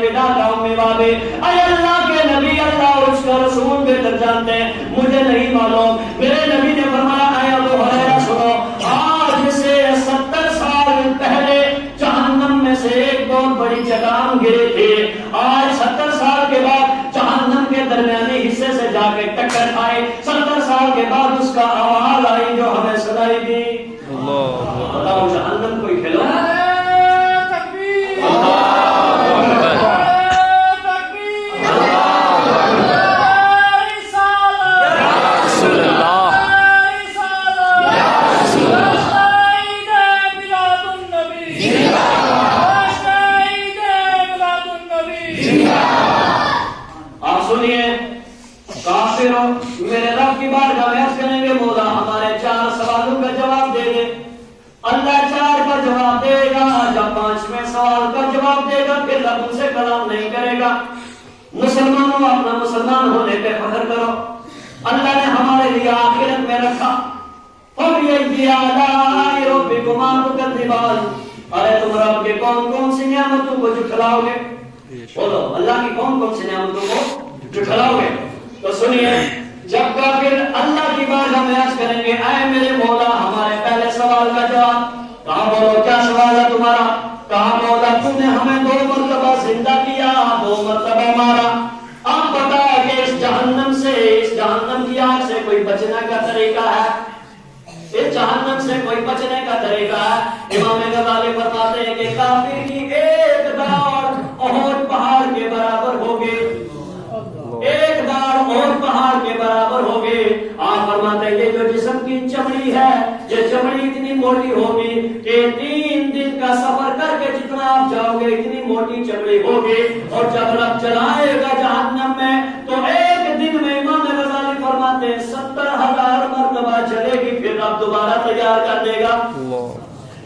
بدا کا امی بابے، اے اللہ کے نبی، اللہ اور اس کا رسول بہتر جانتے ہیں، مجھے نہیں معلوم۔ میرے نبی نے فرمایا اے ابو ہریرہ سنو، آج سے 70 سال پہلے جہنم میں سے ایک بہت بڑی چٹان گری تھی، آج 70 سال کے بعد جہنم کے درمیانی حصے سے جا کے ٹکر کھائی، 70 سال کے بعد اس کا آواز آئی جو ہمیں سنائی دی۔ بتاؤ جہنم کوئی کھلونا؟ میرے رب کی بارگاہ میں عرض کریں گے مولا ہمارے 4 سوالوں کا جواب دے دے۔ اللہ 4 کا جواب دے گا، جب 5ویں سوال کا جواب دے گا پھر رب ان سے کلام نہیں کرے گا۔ مسلمانوں اپنا مسلمان ہونے پہ فخر کرو، اللہ نے ہمارے لیے آخرت میں رکھا۔ ارے تم رب کے کون کون سی نعمتوں کو جھٹلاؤ گے؟ بولو اللہ کی کون کون سی نعمتوں کو جھٹلاؤ گے؟ تو سنیے، جب کافر اللہ کی بارگاہ میں عرض کریں گے اے میرے مولا ہمارے پہلے سوال کا جواب، کہا بولو کیا سوال ہے تمہارا؟ کہا مولا تم نے ہمیں 2 مرتبہ زندہ کیا، 2 مرتبہ مارا، اب بتا کہ اس جہنم سے، اس جہنم کی آگ سے کوئی بچنے کا طریقہ ہے؟ اس جہنم سے کوئی بچنے کا طریقہ ہے؟ امام غزالی فرماتے ہیں کہ کافر کی ایک دوڑ احد پہاڑ کے برابر ہوگی، ایک دار اور پہاڑ کے برابر ہوگی۔ آپ فرماتے ہیں یہ جو جسم کی چمڑی ہے، یہ چمڑی اتنی موٹی ہوگی کہ 3 دن کا سفر کر کے جتنا آپ جاؤ گے اتنی موٹی چمڑی ہوگی، اور جب رب چلائے گا جہنم میں تو ایک دن میں امام غزالی فرماتے ہیں 70,000 مرتبہ چلے گی، پھر رب دوبارہ تیار کر دے گا۔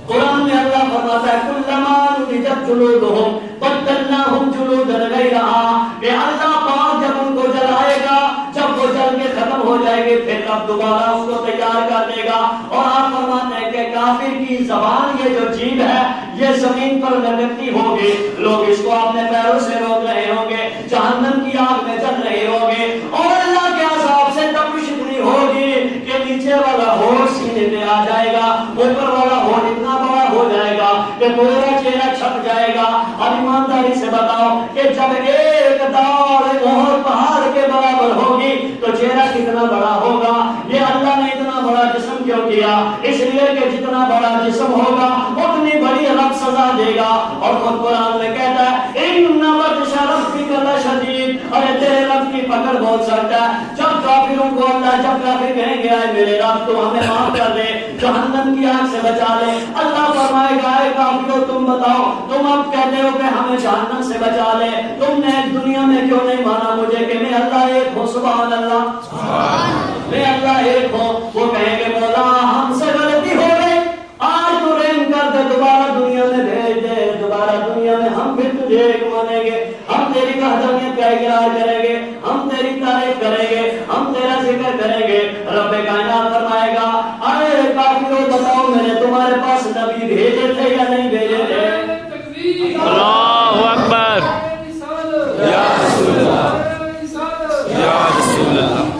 قرآن میں اللہ فرماتا ہے کلما نضجت جلودہم بدلناہم جلودا غیرہا، کہ اللہ پاک جب ان کو جلائے گا، جب وہ جل کے ختم ہو جائے گی پھر اب دوبارہ اس کو تیار کر دے گا۔ اور آپ فرماتے ہیں کہ کافر کی زبان یہ جو جیب ہے یہ زمین پر لگتی ہوگی، لوگ اس کو اپنے پیروں سے روک رہے ہوں گے، جہنم کی آگ میں جل رہے ہوں گے، اور اللہ کے عذاب سے تپش اتنی ہوگی کہ نیچے والا ہونٹ سینے پہ آ جائے گا، اوپر والا ہونٹ اتنا بڑا ہو جائے گا کہ پورا چہرہ چھپ جائے گا۔ اب ایمانداری سے بتاؤ کہ جب ایک دار احد پہاڑ کے برابر ہوگی تو چہرہ کتنا بڑا ہوگا؟ یہ اللہ نے اتنا بڑا جسم کیوں کیا؟ اس لیے کہ جتنا بڑا جسم ہوگا اتنی بڑی رب سزا دے گا۔ اور خود قرآن میں کہتا ہے ان بطش ربک لشدید، اور تیرے رب کی پکڑ بہت سخت ہے۔ جب کافروں کو اللہ، جب کافر کہیں گے اے میرے رب تو ہمیں معاف کر دے، جہنم کی آگ سے بچا لے، اللہ فرمائے گا اے کافروں تم بتاؤ، تم اب کہتے ہو کہ ہمیں جہنم سے بچا لے، تم نے دنیا میں کیوں نہیں مانا مجھے کہ میں اللہ ایک ہوں؟ سبحان اللہ، میں اللہ ایک ہوں۔ وہ کہیں گے مولا ہم سے غلطی ہو گئی، آج تو رحم کر دے، دوبارہ دنیا میں بھیج دے، دوبارہ دنیا میں ہم پھر تجھے ایک مانیں گے، ہم تیری وحدانیت کا اقرار کریں گے، ہم تیری تعریف کریں گے، ہم تیرا ذکر کریں گے۔ رب کائنات فرمائے گا اے کافروں بتاؤ میں نے تمہارے پاس نبی بھیجے تھے یا نہیں بھیجے تھے؟ اللہ اکبر، یا رسول اللہ، یا رسول اللہ۔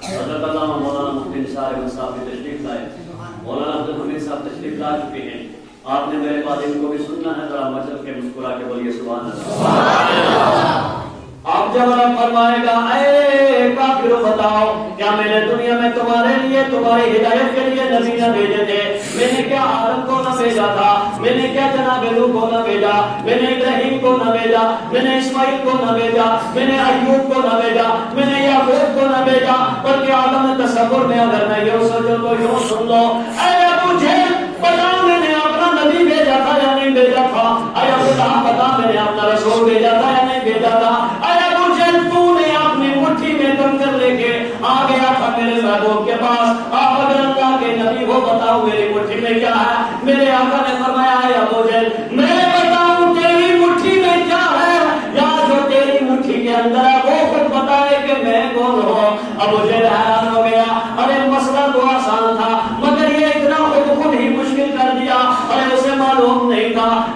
حضرت علامہ مولانا مفتی نثار احمد صاحب تشریف لائے، مولانا عبدالحمید صاحب تشریف لا چکے ہیں، آپ نے میرے بعد ان کو بھی سننا ہے، ذرا مچل کے مسکرا کے بولیے سبحان اللہ۔ آپ جب رب فرمائے گا اے کافروں بتاؤ کیا میں نے دنیا میں تمہارے لیے، تمہاری ہدایت کے لیے نبی نہ بھیجے تھے؟ میں نے کیا آدم کو نہ بھیجا تھا؟ میں نے کیا جناب نوح کو نہ بھیجا؟ میں نے ابراہیم کو نہ بھیجا؟ میں نے اسماعیل کو نہ بھیجا؟ میں نے ایوب کو نہ بھیجا؟ میں نے یعقوب کو نہ بھیجا؟ بلکہ عالم تصور میں اگر میں یوں سوچوں تو یوں سن لو، اے ابو جہل بتاؤ میں نے اپنا نبی بھیجا تھا یا نہیں بھیجا تھا؟ اے ابو لہب بتا میں نے اپنا رسول بھیجا تھا یا نہیں بھیجا تھا؟ اے ابو جہل تو نے اپنی مٹھی میں کنکر لے کے آ گیا تھا میرے محبوب کے پاس، آپ اگر اللہ کے نبی ہو بتاؤ میری مٹھی میں کیا ہے؟ میرے آقا نے فرمایا اے ابو جہل میں بتاؤں تیری مٹھی میں کیا ہے، یا جو تیری مٹھی کے اندر ہے وہ خود بتائے کہ میں کون ہوں۔ ابو جہل حیران ہو گیا، ارے مسئلہ تو آسان تھا مگر یہ اتنا خود ہی مشکل کر دیا، ارے اسے معلوم نہیں تھا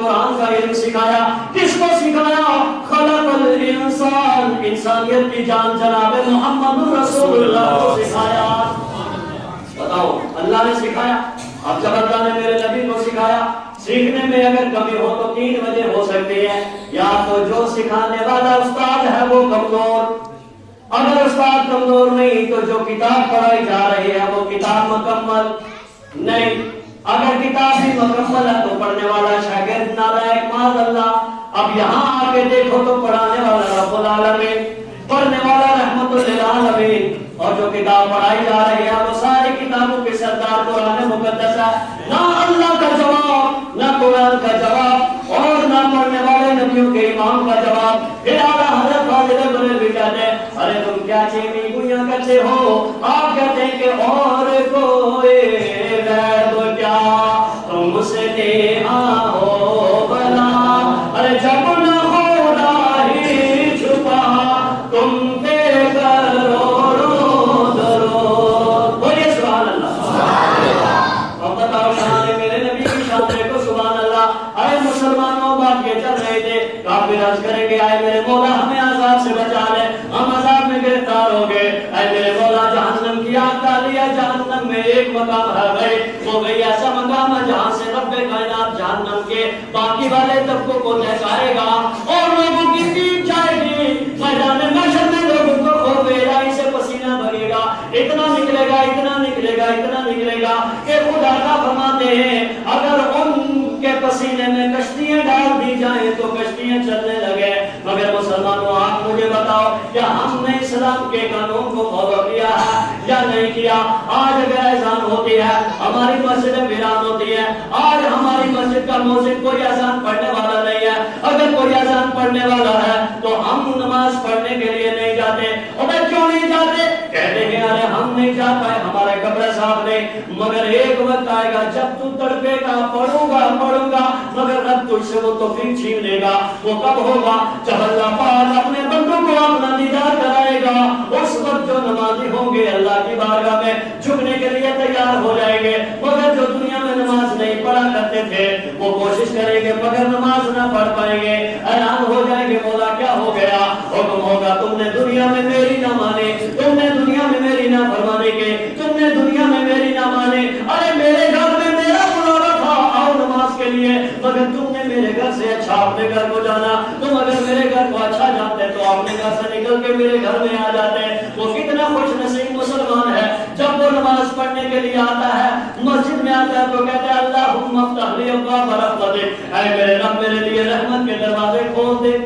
قرآن کا علم سکھایا. کس کو سکھایا؟ خلق الانسان، انسانیت کی جان جناب محمد رسول اللہ کو سکھایا. بتاؤ، اللہ نے سکھایا. اب جب اللہ نے میرے نبی کو سکھایا، سیکھنے میں اگر کمی ہو تو 3 وجہ ہو سکتی ہے. یا تو جو سکھانے والا استاد ہے وہ کمزور، اگر استاد کمزور نہیں تو جو کتاب پڑھائی جا رہی ہے وہ کتاب مکمل نہیں. اگر کتاب بھی مکمل ہے تو پڑھنے والا شاگرد نالائق معاذ اللہ. اب یہاں آ کے دیکھو تو پڑھانے والا رب العالمین، پڑھنے والا رحمت للعالمین، اور جو کتاب پڑھائی جا رہی ہے وہ ساری کتابوں کے سردار قرآن مقدس ہے. نہ اللہ کا جواب، نہ قرآن کا جواب، اور نہ پڑھنے والے نبیوں کے امام کا جواب. پھر اعلیٰ حضرت فاضل بریلوی کہتے ہیں ارے تم کیا چینی گویاں کرتے ہو؟ آپ کہتے ہیں کہ اور کوئی غیب کیا تم سے نیہا ہو بلا. ارے جب نہ خدا ہی چھپا تم پہ کروڑوں درود. بولیے سبحان اللہ. اب بتاؤ شان میرے نبی کی شان کو سبحان اللہ. ارے مسلمانوں بات یہ چل رہے تھے، کافر عرض کریں گے اے میرے مولا ہمیں عذاب سے بچا لے، ہم عذاب میں گرفتار ہو گئے. اے میرے مولا جہنم کی آگ ڈالی ہے، جہنم میں ایک مقام ہے گئے، وہ گئی ایسا مقام ہے جہاں سے رب کائنات جہنم کے باقی والے طبقوں کو لہکائے گا اور لوگوں کی پیٹ جائے گی. میدان محشر میں لوگوں کو خوف الہی سے پسینہ بھرے گا، اتنا نکلے گا، اتنا نکلے گا، اتنا نکلے گا کہ خدا کا فرماتے ہیں اگر ان کے پسینے میں کشتیاں ڈال دی جائیں تو کشتیاں چلنے لگے. مگر مسلمانوں آپ مجھے بتاؤ کیا ہم نے اسلام کے قانون کو فالو کیا ہے یا نہیں کیا؟ آج اگر اذان ہوتی ہے ہماری مسجد ویران ہوتی ہے، آج ہماری مسجد کا مؤذن کوئی اذان پڑھنے والا نہیں ہے. اگر کوئی اذان پڑھنے والا ہے تو ہم نماز پڑھنے کے لیے نہیں جاتے. اور کیوں نہیں جاتے؟ کہتے ہیں ارے ہم نہیں جا پائے، ہمارے کپڑے صاف نہیں. مگر ایک وقت آئے گا جب تو تڑپے گا پڑھوں گا مگر رب تجھ سے وہ توفیق چھین لے گا. وہ کب ہوگا؟ جب اللہ پاک اپنے بندوں کو اپنا دیدار کرائے گا. اس وقت جو نمازی ہوں گے اللہ کی بارگاہ میں جھکنے کے لیے تیار ہو جائیں گے. مگر جو دنیا میں نماز نہیں پڑھا کرتے تھے وہ کوشش کریں گے مگر نماز نہ پڑھ پائیں گے، حیران ہو جائیں گے مولا کیا ہو گیا؟ حکم ہوگا تم نے دنیا میں میری نہ مانے، تم نے دنیا میں میری نہ فرمانے کے، تم نے دنیا میں میری نہ مانے. ارے میرے گھر میں میرا بلاوا تھا آؤ نماز کے لیے، مگر تم نے میرے گھر سے اچھا اپنے گھر کو جانا. تم اگر میرے گھر کو اچھا جانتے تو اپنے گھر سے نکل کے میرے گھر میں آ جاتے. وہ کتنا خوش نصیب مسلمان ہے جب وہ نماز پڑھنے کے لیے آتا ہے، مسجد میں آتا ہے تو کہتے ہیں اللہم افتح لی ابواب رحمتک، اے میرے رب میرے لیے رحمت کے دروازے کھول دے.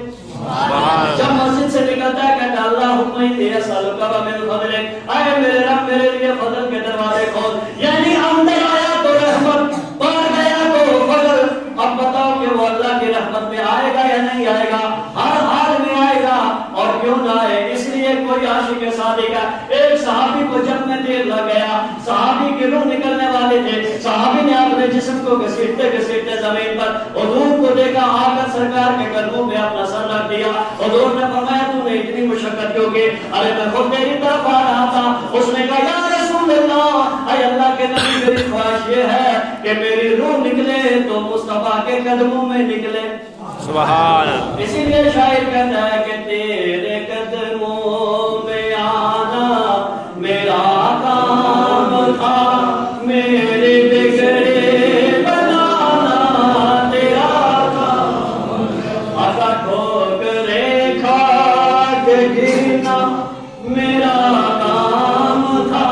جب مسجد سے نکلتا ہے کہتا ہے اللہم انی اسألک من فضلک، اے میرے رب میرے لیے فضل کے دروازے کھول. یعنی اندر آیا تو رحمت، باہر گیا تو فضل. اب بتاؤ کہ وہ اللہ کی رحمت میں آئے گا یا نہیں آئے گا؟ ہر حال میں آئے گا. اور کیوں نہ آئے؟ اس لیے کوئی عاشق صادق ہے، ایک صحابی کو جب میں دیر لگ گیا، صحابی کی روح نکلنے والے تھے، صحابی نے اپنے جسم کو گھسیٹتے گھسیٹتے زمین پر حضور کو دیکھا، آ کر سرکار کے قدموں میں اپنا سر رکھ دیا. حضور نے فرمایا تو نے اتنی مشقت کیوں کی؟ ارے میں خود تیری طرف آ رہا تھا. اس نے کہا یا رسول اللہ، اے اللہ کے نبی میری خواہش یہ ہے کہ میری روح نکلے تو مصطفیٰ کے قدموں میں نکلے. سبحان اللہ. اسی لیے شاعر کہتا ہے کہ تیرے قدموں میں آنا میرا کام تھا، میرے بگڑے بنانا تیرا کام. آقا ٹھوکریں کھا کے گرنا میرا کام تھا،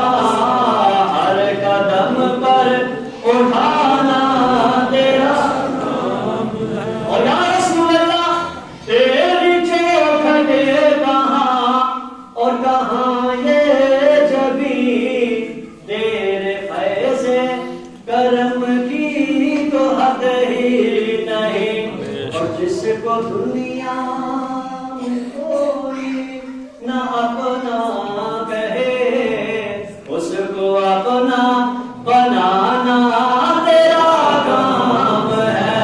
ہر قدم پر اٹھانا تیرا. اور یا رسول اللہ تیری چوکھٹے کہاں اور کہاں یہ جبی، تیرے فیض کرم کی تو حد ہی نہیں. اور جس کو دنیا میں کوئی نہ اپنا کہے اس کو اپنا بنانا تیرا کام ہے.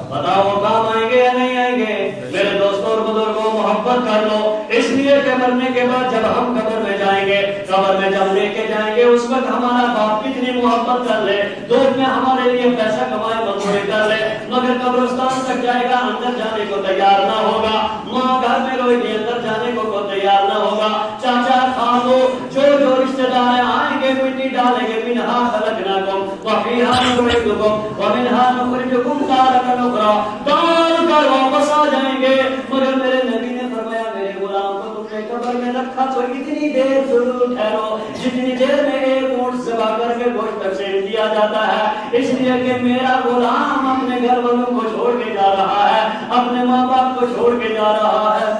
بتاؤ کام آئیں گے یا نہیں آئیں گے؟ میرے دوستوں اور بزرگوں محبت کر لو، اس لیے کہ کے مرنے کے بعد جب ہم قبر میں جائیں گے، قبر میں جب لے کے جائیں گے، اس وقت ہمارا باپ کتنی محبت کر لے، دور میں ہمارے لیے پیسہ کمائے مزدوری کر لے، مگر قبرستان تک جائے گا، اندر جانے کو تیار نہ ہوگا، ماں گھر میں روئے گی، اندر جانے کو تیار نہ ہوگا، چاچا خالو جو رشتہ دار آئیں گے مٹی ڈالیں گے، منہا خلقناکم وفیہا نعیدکم ومنہا نخرجکم تارۃ اخری، ڈال کر واپس آ جائیں گے، مگر میرے نبی نے فرمایا میرے غلام کو تم نے قبر میں رکھا تو اتنی دیر ضرور ٹھہرو جتنی دیر میں ایک اونٹ ذبح کر کے گوشت تقسیم کیا جاتا ہے، اس لیے کہ میرا غلام اپنے گھر والوں کو چھوڑ کے جا رہا ہے، اپنے ماں باپ کو چھوڑ کے جا رہا ہے،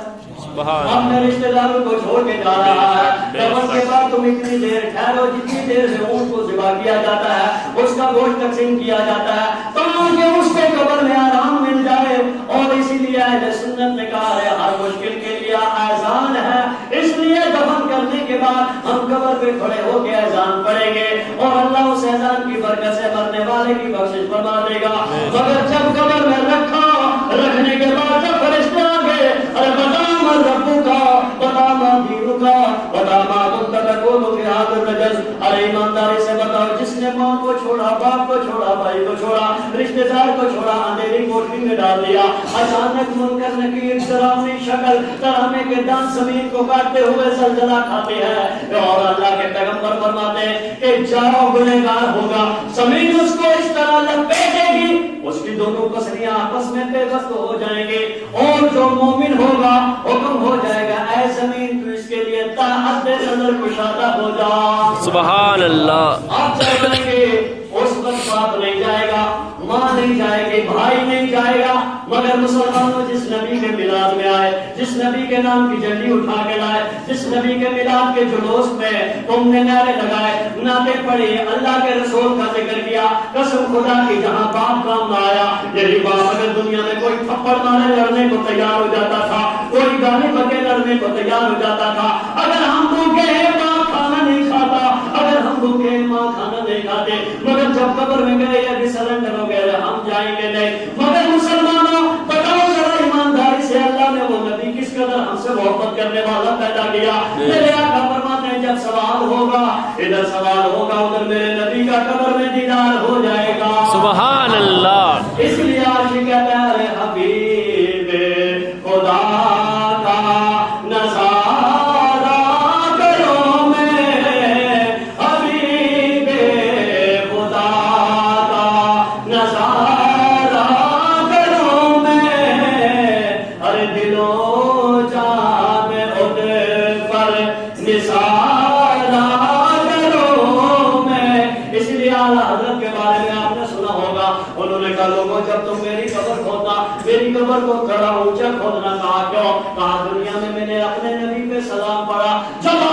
اپنے رشتہ داروں کو چھوڑ کے جا رہا ہے، قبر کے بعد تم اتنی دیر ٹھہرو جتنی دیر سے اونٹ کو ذبح کیا جاتا ہے، اس کا گوشت تقسیم کیا جاتا ہے، تاکہ اس کو قبر میں آرام مل جائے، اور اسی لیے اہل سنت نے کہا ہے ہر مشکل کے لیے اذان ہے، اس لیے دفن کرنے کے بعد ہم قبر پہ کھڑے ہو کے اذان پڑھیں گے، اور اللہ اس اذان کی برکت سے مرنے والے کی بخشش فرما دے گا، مگر جب قبر میں رکھنے کے بعد جب فرشتے آ گئے، ارے بتا ربو کا، بتا ماں دینو کا، بتا ماں کنت تقول فی ھذا الرجل، ارے ایمانداری سے بتاؤ جس نے ماں کو چھوڑا، باپ کو چھوڑا، بھائی کو چھوڑا، رشتہ دار کو چھوڑا، اندھیری کوٹری میں ڈال دیا، اچانک منکر نکیر ڈراؤنی شکل ترانے کے دان زمین کو کاٹتے ہوئے زلزلہ کھاتے ہیں، اور اللہ کے پیغمبر فرماتے ہیں کہ جاؤ گنہگار ہوگا، زمین اس کو اس طرح لپیٹے گی، اس کی دونوں پسلیاں آپس میں پیوست ہو جائیں گے، اور جو مومن ہوگا حکم ہو جائے گا اے زمین تو اس کے لیے طاعت نظر کشادہ ہو جا، سبحان اللہ، آپ چاہیں گے اس وقت باپ نہیں جائے گا، ماں نہیں جائے گی، بھائی نہیں جائے گا، مگر مسلمانوں جس نبی کے میلاد میں آئے، جس نبی کے نام کی جھنڈی اٹھا کے لائے، جس نبی کے میلاد کے جلوس میں تم نے نعرے لگائے، نعتیں پڑھی، اللہ کے رسول کا ذکر کیا، قسم خدا کی جہاں باپ کام نہ آیا، یہی باپ اگر دنیا میں کوئی تھپڑ مارے لڑنے کو تیار ہو جاتا تھا، کوئی گالی بکے لڑنے کو تیار ہو جاتا تھا، اگر ہم بھوکے ہیں باپ کھانا نہیں کھاتا، اگر ہم بھوکے ہیں ماں کھانا نہیں کھاتے، مگر جب قبر میں گئے یا بھی سرنڈر ہو گئے ہم جائیں گے نہیں، مگر مسلمانوں بتاؤ ذرا ایمانداری سے اللہ نے وہ نبی کس قدر ہم سے محبت کرنے والا پیدا کیا، میرے آقا فرماتے ہیں جب سوال ہوگا ادھر سوال ہوگا ادھر میرے نبی کا قبر میں دیدار ہو جائے گا، سبحان اللہ، اس لیے عاشق پیارے حبیب خدا کا نظارہ کرو میں، حبیب خدا کا نظارہ کرو میں، ہر دل و جان خود پر نثارہ کرو میں، اس لیے اعلیٰ حضرت کے بارے میں آپ نے سنا ہوگا، انہوں نے کہا لوگوں جب تم میری قبر کھودنا، میری قبر کو کھڑا اونچا کھودنا، کہا کیوں؟ کہا دنیا میں میں نے اپنے نبی پہ سلام پڑھا، جب